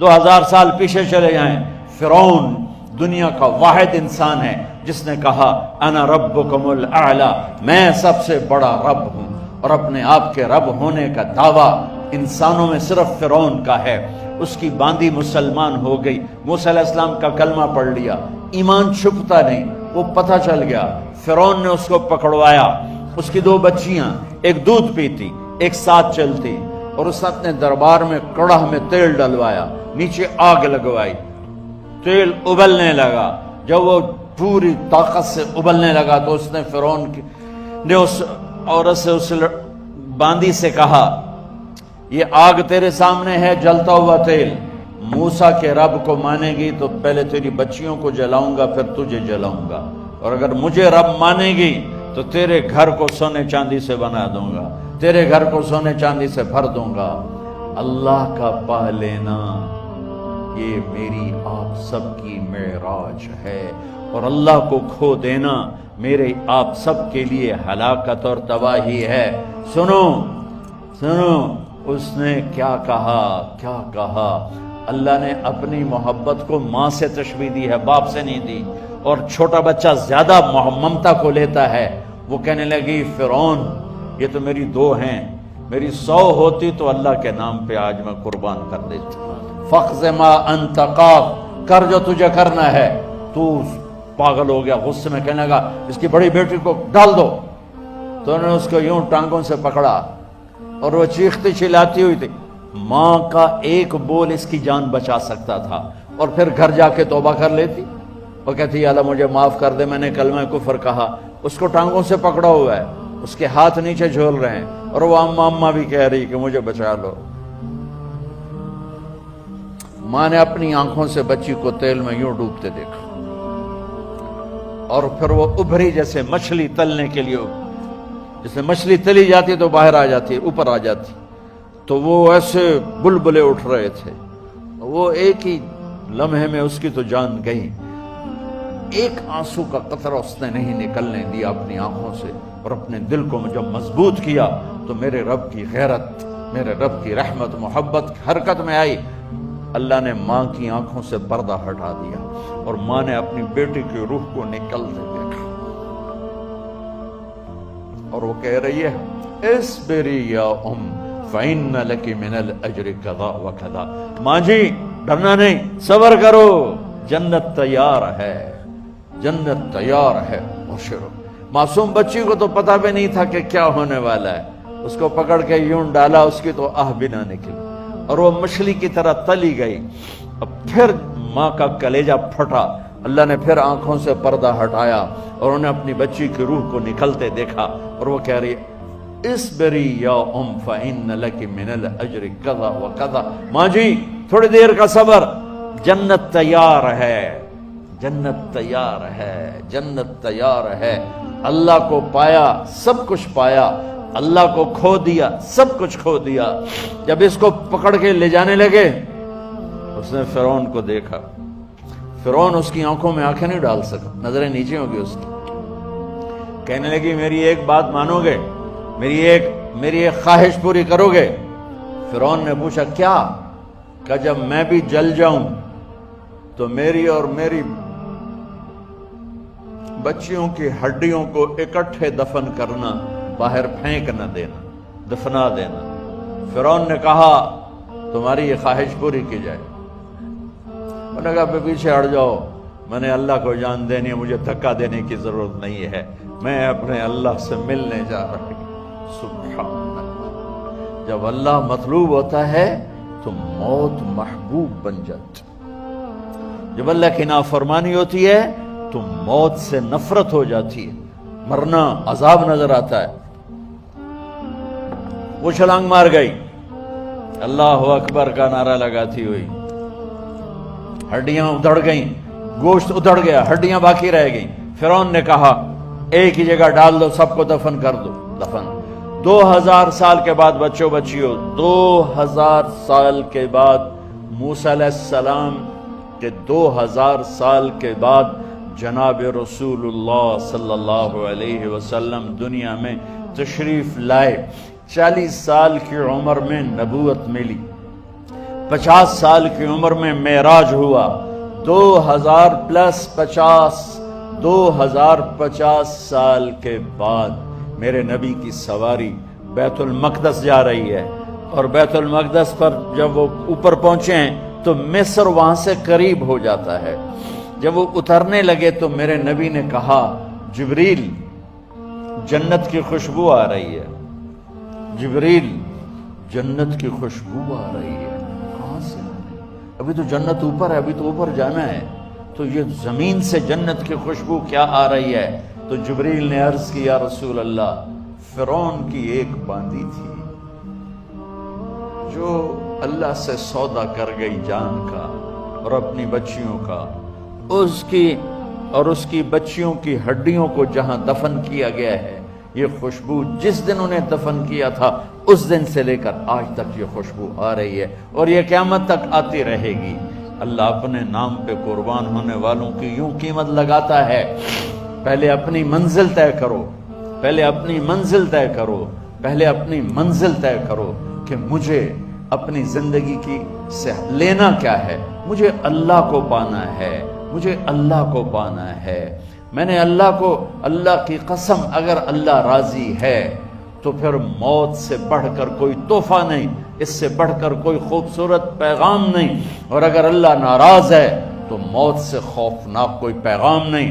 2000 سال پیچھے چلے جائیں، فرعون دنیا کا واحد انسان ہے جس نے کہا انا ربکم الاعلی، میں سب سے بڑا رب ہوں، اور اپنے آپ کے رب ہونے کا دعویٰ انسانوں میں صرف فرعون کا ہے۔ اس کی باندی مسلمان ہو گئی، موسیٰ علیہ السلام کا کلمہ پڑھ لیا، ایمان چھپتا نہیں، وہ پتہ چل گیا، فرعون نے اس کو پکڑوایا۔ اس کی 2 بچیاں، ایک دودھ پیتی ایک ساتھ چلتی، اور اس نے اپنے دربار میں کڑاہ میں تیل ڈلوایا، نیچے آگ لگوائی، تیل ابلنے لگا۔ جب وہ پوری طاقت سے ابلنے لگا تو اس نے فرعون نے اس عورت سے، اس باندی سے کہا یہ آگ تیرے سامنے ہے، جلتا ہوا تیل، موسیٰ کے رب کو مانے گی تو پہلے تیری بچیوں کو جلاؤں گا پھر تجھے جلاؤں گا، اور اگر مجھے رب مانے گی تو تیرے گھر کو سونے چاندی سے بنا دوں گا، تیرے گھر کو سونے چاندی سے بھر دوں گا۔ اللہ کا پا لینا یہ میری آپ سب کی معراج ہے، اور اللہ کو کھو دینا میرے آپ سب کے لیے ہلاکت اور تباہی ہے۔ سنو سنو اس نے کیا کہا۔ اللہ نے اپنی محبت کو ماں سے تشبیہ دی ہے، باپ سے نہیں دی، اور چھوٹا بچہ زیادہ ممتا کو لیتا ہے۔ وہ کہنے لگی فرعون یہ تو میری 2 ہیں، میری 100 ہوتی تو اللہ کے نام پہ آج میں قربان کر دیتی۔ فَاقْضِ مَا أَنْتَ قَاضٍ، کر جو تجھے کرنا ہے۔ تو پاگل ہو گیا، غصے میں کہنے لگا اس کی بڑی بیٹی کو ڈال دو۔ تو انہوں نے اس کو یوں ٹانگوں سے پکڑا، اور وہ چیختی چلاتی ہوئی تھی۔ ماں کا ایک بول اس کی جان بچا سکتا تھا، اور پھر گھر جا کے توبہ کر لیتی، وہ کہتی اللہ مجھے معاف کر دے، میں نے کلمہ کفر کہا۔ اس کو ٹانگوں سے پکڑا ہوا ہے، اس کے ہاتھ نیچے جھول رہے ہیں، اور وہ اماں بھی کہہ رہی کہ مجھے بچا لو۔ ماں نے اپنی آنکھوں سے بچی کو تیل میں یوں ڈوبتے دیکھا، اور پھر وہ ابھری جیسے مچھلی تلنے کے لیے، جیسے مچھلی تلی جاتی تو باہر آ جاتی، اوپر آ جاتی، تو وہ ایسے بلبلے اٹھ رہے تھے۔ وہ ایک ہی لمحے میں اس کی تو جان گئی، ایک آنسو کا قطرہ اس نے نہیں نکلنے دیا اپنی آنکھوں سے، اور اپنے دل کو جب مضبوط کیا تو میرے رب کی غیرت، میرے رب کی رحمت محبت حرکت میں آئی۔ اللہ نے ماں کی آنکھوں سے پردہ ہٹا دیا، اور ماں نے اپنی بیٹی کی روح کو نکلتے دیکھا، اور وہ کہہ رہی ہے اصبری یا ام فإن لک من الأجر کذا وکذا، ماں جی ڈرنا نہیں، صبر کرو، جنت تیار ہے، جنت تیار ہے، ابشروا۔ معصوم بچی کو تو پتہ بھی نہیں تھا کہ کیا ہونے والا ہے، اس کو پکڑ کے یوں ڈالا، اس کی تو آہ بھی نہ نکلی، اور وہ مچھلی کی طرح تلی گئی۔ اب پھر ماں کا کلیجہ پھٹا، اللہ نے پھر آنکھوں سے پردہ ہٹایا، اور انہیں اپنی بچی کی روح کو نکلتے دیکھا، اور وہ کہہ رہی اصبری یا ام فإن لک من الأجر کذا وکذا، ماں جی تھوڑی دیر کا صبر، جنت تیار ہے، جنت تیار ہے، جنت تیار ہے۔ اللہ کو پایا سب کچھ پایا، اللہ کو کھو دیا سب کچھ کھو دیا۔ جب اس کو پکڑ کے لے جانے لگے، اس نے فرعون کو دیکھا، فرعون اس کی آنکھوں میں آنکھیں نہیں ڈال سکا، نظریں نیچے ہو گئی اس کی۔ کہنے لگی میری ایک بات مانو گے، میری ایک خواہش پوری کرو گے؟ فرعون نے پوچھا کیا؟ کہ جب میں بھی جل جاؤں تو میری اور میری بچیوں کی ہڈیوں کو اکٹھے دفن کرنا، باہر پھینک نہ دینا، دفنا دینا۔ فرعون نے کہا تمہاری یہ خواہش پوری کی جائے۔ انہوں نے کہا پیچھے ہٹ جاؤ، میں نے اللہ کو جان دینی ہے، مجھے دھکا دینے کی ضرورت نہیں ہے، میں اپنے اللہ سے ملنے جا رہا ہوں۔ سبحان اللہ، جب اللہ مطلوب ہوتا ہے تو موت محبوب بن جاتی، جب اللہ کی نافرمانی ہوتی ہے تو موت سے نفرت ہو جاتی ہے، مرنا عذاب نظر آتا ہے۔ وہ چھلانگ مار گئی، اللہ اکبر کا نعرہ لگاتی ہوئی، ہڈیاں ادھڑ گئیں، گوشت ادھڑ گیا، ہڈیاں باقی رہ گئیں۔ فرعون نے کہا ایک ہی جگہ ڈال دو، سب کو دفن کر دو۔ دفن 2000 سال کے بعد، بچوں بچیوں 2000 سال کے بعد، موسیٰ علیہ السلام کے 2000 سال کے بعد جناب رسول اللہ صلی اللہ علیہ وسلم دنیا میں تشریف لائے۔ 40 سال کی عمر میں نبوت ملی، 50 سال کی عمر میں معراج ہوا، 2050 سال کے بعد میرے نبی کی سواری بیت المقدس جا رہی ہے، اور بیت المقدس پر جب وہ اوپر پہنچے ہیں تو مصر وہاں سے قریب ہو جاتا ہے۔ جب وہ اترنے لگے تو میرے نبی نے کہا، جبریل جنت کی خوشبو آ رہی ہے، جبریل جنت کی خوشبو آ رہی ہے۔ کہاں سے؟ ابھی تو جنت اوپر ہے، ابھی تو اوپر جانا ہے، تو یہ زمین سے جنت کی خوشبو کیا آ رہی ہے؟ تو جبریل نے عرض کی، یا رسول اللہ، فرعون کی ایک باندی تھی جو اللہ سے سودا کر گئی جان کا اور اپنی بچیوں کا، اس کی بچیوں کی ہڈیوں کو جہاں دفن کیا گیا ہے، یہ خوشبو جس دن انہیں دفن کیا تھا اس دن سے لے کر آج تک یہ خوشبو آ رہی ہے، اور یہ قیامت تک آتی رہے گی۔ اللہ اپنے نام پہ قربان ہونے والوں کی یوں قیمت لگاتا ہے، پہلے اپنی منزل طے کرو، پہلے اپنی منزل طے کرو، پہلے اپنی منزل طے کرو کہ مجھے اپنی زندگی کی سے لینا کیا ہے۔ مجھے اللہ کو پانا ہے، مجھے اللہ کو پانا ہے۔ میں نے اللہ کی قسم، اگر اللہ راضی ہے تو پھر موت سے بڑھ کر کوئی تحفہ نہیں، اس سے بڑھ کر کوئی خوبصورت پیغام نہیں، اور اگر اللہ ناراض ہے تو موت سے خوفناک کوئی پیغام نہیں۔